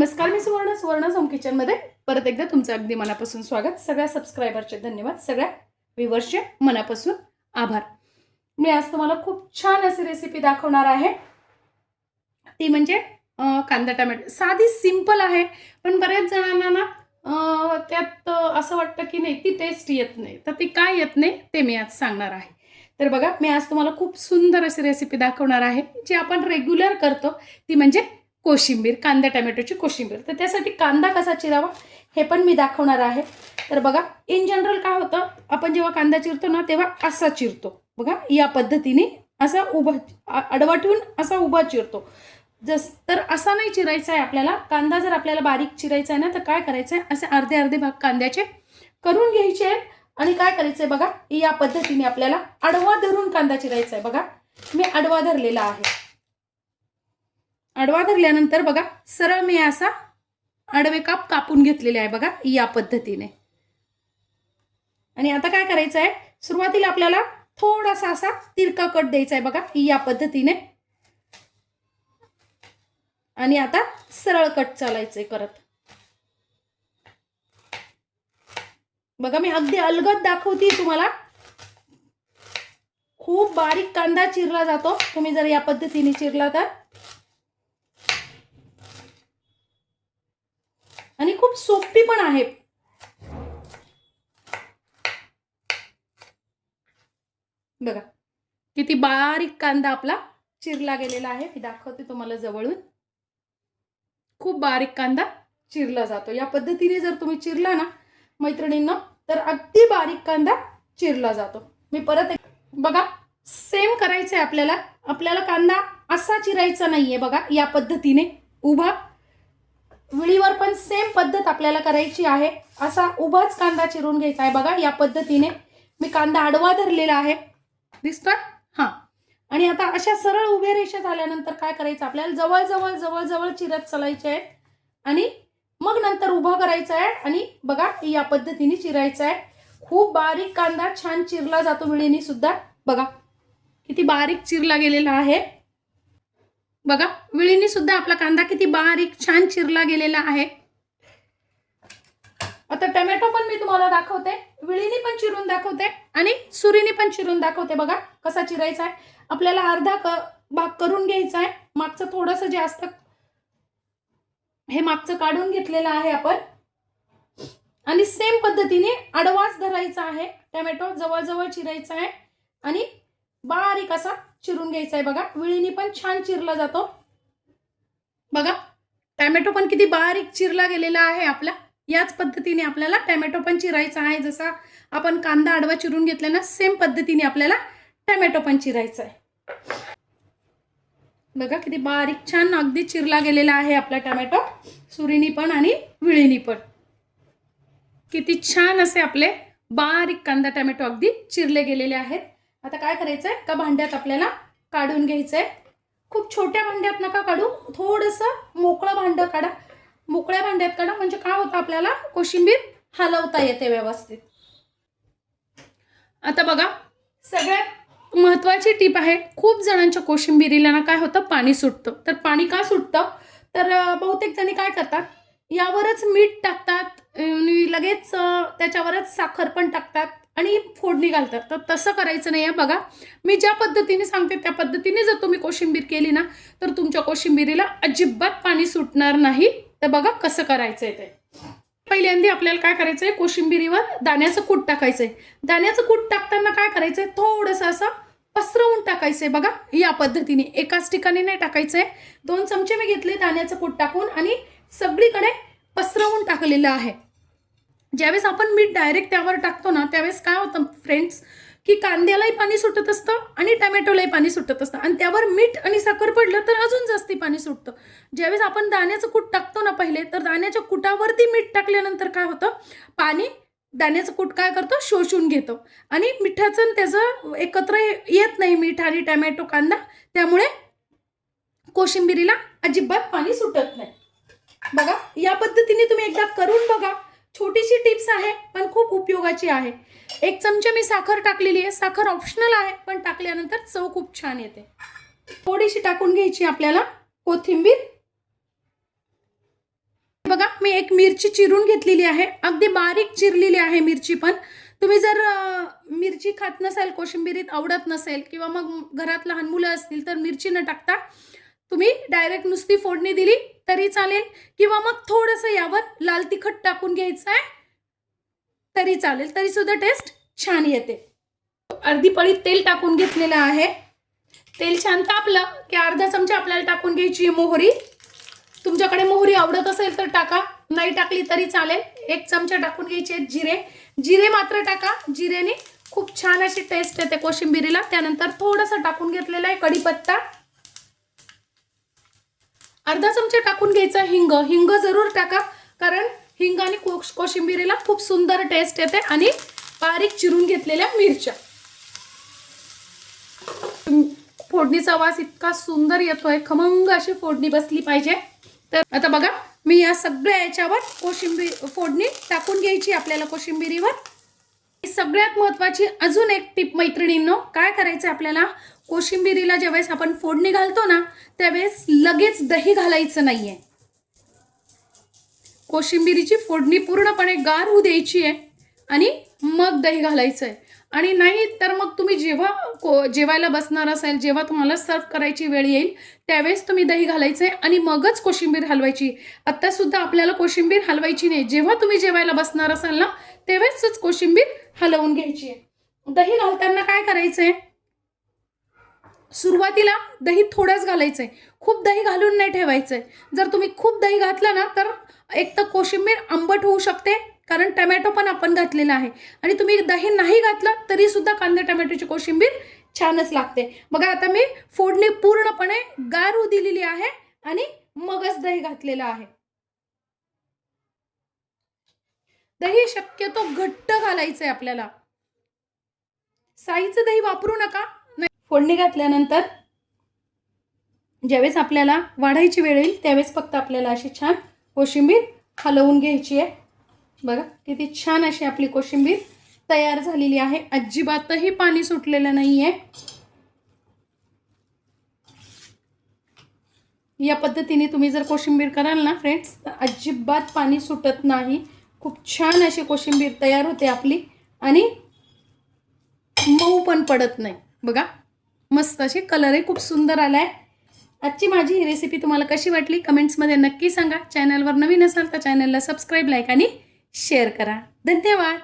नमस्कार, मी सुवर्ण होम किचनमध्ये परत एकदा तुमचं अगदी मनापासून स्वागत. सगळ्या सबस्क्रायबरचे धन्यवाद, सगळ्या व्ह्यूअर्सचे मनापासून आभार. मी आज तुम्हाला खूप छान अशी रेसिपी दाखवणार आहे. ती म्हणजे कांदा टोमॅटो. साधी सिंपल आहे, पण बऱ्याच जणांना ना त्यात असं वाटतं की नाही ती टेस्ट येत नाही. तर ती काय येत नाही ते मी आज सांगणार आहे. तर बघा, मी आज तुम्हाला खूप सुंदर अशी रेसिपी दाखवणार आहे जी आपण रेग्युलर करतो, ती म्हणजे कोशिंबीर, कांदा टोमॅटोची कोशिंबीर. तर त्यासाठी कांदा कसा चिरावा हे पण मी दाखवणार आहे. तर बघा, इन जनरल काय होतं, आपण जेव्हा कांदा चिरतो ना तेव्हा असा चिरतो. बघा, या पद्धतीने असा उभा आडवा ठेवून असा उभा चिरतो. तर असा नाही चिरायचा आहे आपल्याला. कांदा जर आपल्याला बारीक चिरायचा आहे ना तर काय करायचं आहे, असे अर्धे अर्धे भाग कांद्याचे करून घ्यायचे आहेत आणि काय करायचं आहे बघा, या पद्धतीने आपल्याला आडवा धरून कांदा चिरायचा आहे. बघा, मी आडवा धरलेला आहे. आडवा धरल्यानंतर बघा, सरळ मी असा आडवे काप कापून घेतलेले आहे बघा, या पद्धतीने. आणि आता काय करायचं आहे, सुरुवातीला आपल्याला थोडासा असा तिरका कट द्यायचा आहे बघा, या पद्धतीने. आणि आता सरळ कट चालायचंय करत. बघा, मी अगदी अलगद दाखवते तुम्हाला. खूप बारीक कांदा चिरला जातो, तुम्ही जर या पद्धतीने चिरला तर. आणि खूप सोपी पण आहे. बघा, किती बारीक कांदा आपला चिरला गेलेला आहे. मी दाखवते तुम्हाला जवळून. खूप बारीक कांदा चिरला जातो. या पद्धतीने जर तुम्ही चिरला ना मैत्रिणींना, तर अगदी बारीक कांदा चिरला जातो. मी परत बघा, सेम करायचं आहे आपल्याला. आपल्याला कांदा असा चिरायचा नाहीये बघा, या पद्धतीने उभा. विळीवर पण सेम पद्धत आपल्याला करायची आहे. असा उभाच कांदा चिरून घ्यायचा आहे बघा, या पद्धतीने. मी कांदा आडवा धरलेला आहे, दिसतोय? हां. आणि आता अशा सरळ उभ्या रेषा झाल्यानंतर काय करायचं, आपल्याला जवळ जवळ जवळ जवळ चिरत चालायचे आहे आणि मग नंतर उभा करायचा आहे आणि बघा या पद्धतीने चिरायचा आहे. खूप बारीक कांदा छान चिरला जातो विळीने सुद्धा. बघा, किती बारीक चिरला गेलेला आहे. बघा, विळीने सुद्धा आपला कांदा किती बारीक छान चिरला गेलेला आहे. आता टोमॅटो पण मी तुम्हाला दाखवते, विळीने पण चिरून दाखवते आणि सुरीने पण चिरून दाखवते. बघा कसा चिरायचा आहे. आपल्याला अर्धा भाग करून घ्यायचा आहे. मागचं थोडंसं जे असतं हे मागचं काढून घेतलेलं आहे आपण. आणि सेम पद्धतीने आडवाच धरायचा आहे. टोमॅटो जवळजवळ चिरायचा आहे आणि बारीक असा चिरून घ्यायचा आहे. बघा, विळीने पण छान चिरला जातो. बघा, टोमॅटो पण किती बारीक चिरला गेलेला आहे आपला. याच पद्धतीने आपल्याला टोमॅटो पण चिरायचा आहे. जसा आपण कांदा आडवा चिरून घेतला ना, सेम पद्धतीने आपल्याला टोमॅटो पण चिरायचा आहे. बघा, किती बारीक छान अगदी चिरला गेलेला आहे आपला टोमॅटो, सुरीनी पण आणि विळीनी पण. किती छान असे आपले बारीक कांदा टोमॅटो अगदी चिरले गेलेले आहेत. आता काय करायचंय, का भांड्यात आपल्याला काढून घ्यायचंय. खूप छोट्या भांड्यात नका काढू, थोडंसं मोकळं भांडं काढा. मोकळ्या भांड्यात काढा, म्हणजे काय होतं, आपल्याला कोशिंबीर हलवता येते व्यवस्थित. आता बघा, सगळ्यात महत्त्वाची टीप आहे. खूप जणांच्या कोशिंबीरीला ना काय होतं, पाणी सुटतं. तर पाणी का सुटतं, तर बहुतेक जणी काय करतात, यावरच मीठ टाकतात आणि लगेच त्याच्यावरच साखर पण टाकतात आणि फोडणी घालतात. तर तसं करायचं नाही आहे. बघा, मी ज्या पद्धतीने सांगते त्या पद्धतीने जर तुम्ही कोशिंबीर केली ना, तर तुमच्या कोशिंबीरीला अजिबात पाणी सुटणार नाही. तर बघा कसं करायचंय ते. पहिल्यांदा आपल्याला काय करायचंय, कोशिंबीरीवर दाण्याचं कूट टाकायचंय. दाण्याचं कूट टाकताना काय करायचंय, थोडंसं असं पसरवून टाकायचंय. बघा, या पद्धतीने एकाच ठिकाणी नाही टाकायचंय. 2 चमचे मी घेतले दाण्याचं कूट टाकून आणि सगळीकडे पसरवून टाकलेलं आहे. ज्यावेळेस आपण मीठ डायरेक्ट त्यावर टाकतो ना, त्यावेळेस काय होतं फ्रेंड्स, की कांद्यालाही पाणी सुटत असतं आणि टोमॅटोलाही पाणी सुटत असतं आणि त्यावर मीठ आणि साखर पडलं तर अजून जास्ती पाणी सुटतं. ज्यावेळेस आपण दाण्याचं कूट टाकतो ना पहिले, तर दाण्याच्या कुटावरती मीठ टाकल्यानंतर काय होतं, पाणी दाण्याचं कूट काय करतो, शोषून घेतो आणि मिठाचं त्याचं एकत्र येत नाही, मीठ आणि टोमॅटो कांदा. त्यामुळे कोशिंबीरीला अजिबात पाणी सुटत नाही. बघा, या पद्धतीने तुम्ही एकदा करून बघा. छोटीशी टिप्स आहे पण खूप उपयोगाची आहे. 1 चमचा मी साखर टाकलेली आहे. साखर ऑप्शनल आहे, पण टाकल्यानंतर चव खूप छान येते. थोडीशी टाकून घ्यायची आपल्याला कोथिंबीर. मी एक मिरची चिरून घेतलेली आहे, अगदी बारीक चिरलेली आहे मिरची. पण तुम्ही जर मिरची खात नसाल, कोशिंबिरीत आवडत नसेल किंवा मग घरात लहान मुलं असतील तर मिरची न टाकता तुम्ही डायरेक्ट नुसती फोडणी दिली तरी चालेल, किंवा मग थोडंसं यावर लाल तिखट टाकून घ्यायचं आहे तरी चालेल, तरी सुद्धा टेस्ट छान येते. अर्धी पळी तेल टाकून घेतलेलं आहे. तेल छान तापलं की अर्धा चमचा आपल्याला टाकून घ्यायची मोहरी. तुमच्याकडे मोहरी आवडत असेल तर टाका, नाही टाकली तरी चालेल. 1 चमचा टाकून घ्यायचे जिरे. जिरे मात्र टाका, जिरेने खूप छान अशी टेस्ट येते कोशिंबिरीला. त्यानंतर थोडंसं टाकून घेतलेला आहे कढीपत्ता. अर्धा चमचा टाकून घ्यायचा हिंग. हिंग जरूर टाका, कारण हिंगाने कोशिंबिरीला खूप सुंदर टेस्ट येते. आणि बारीक चिरून घेतलेल्या मिरच्या. फोडणीचा वास इतका सुंदर येतोय, खमंग अशी फोडणी बसली पाहिजे. तर आता बघा, मी या सगळ्या याच्यावर फोडणी टाकून घ्यायची आपल्याला कोशिंबिरीवर. सगळ्यात महत्त्वाची अजून एक टिप मैत्रिणींनो, काय करायचं आपल्याला, कोशिंबिरीला ज्यावेळेस आपण फोडणी घालतो ना त्यावेळेस लगेच दही घालायचं नाहीये. कोशिंबिरीची फोडणी पूर्णपणे गार होऊ द्यायची आहे आणि मग दही घालायचं आहे. आणि नाही तर मग तुम्ही जेव्हा जेवायला बसणार असाल, जेव्हा तुम्हाला सर्व करायची वेळ येईल त्यावेळेस तुम्ही दही घालायचं आहे आणि मगच कोशिंबीर हलवायची. आता सुद्धा आपल्याला कोशिंबीर हलवायची नाही, जेव्हा तुम्ही जेवायला बसणार असाल ना त्यावेळेसच कोशिंबीर हलवून घ्यायची आहे. दही घालताना काय करायचंय, सुरुवातीला दही थोडंच घालायचंय, खूप दही घालून नाही ठेवायचंय. जर तुम्ही खूप दही घातलं ना तर एक तर कोशिंबीर आंबट होऊ शकते, कारण टमॅटो पण आपण घातलेला आहे. आणि तुम्ही दही नाही घातलं तरी सुद्धा कांदा टमॅटोची कोशिंबीर छानच लागते. बघा, आता मी फोडणी पूर्णपणे गार होऊ दिलेली आहे आणि मगच दही घातलेलं आहे. दही शक्यतो घट्ट घालायचंय आपल्याला, साईचं दही वापरू नका. फोडणी घातल्यानंतर ज्यावेळेस आपल्याला वाढायची वेळ येईल त्यावेळेस फक्त आपल्याला अशी छान कोशिंबीर हलवून घ्यायची आहे. बघा किती छान अशी आपली कोशिंबीर तयार झालेली आहे, अजिबातही पाणी सुटलेलं नाहीये. या पद्धतीने तुम्ही जर कोशिंबीर कराल ना फ्रेंड्स तर अजिबात पाणी सुटत नाही. खूप छान अशी कोशिंबीर तयार होते आपली आणि मऊ पण पडत नाही. बघा, मस्त अशी कलरही खूप सुंदर आलाय. आजची माझी ही रेसिपी तुम्हाला कशी वाटली कमेंट्समध्ये नक्की सांगा. चॅनलवर नवीन असाल तर चॅनलला सबस्क्राईब, लाईक आणि शेअर करा. धन्यवाद.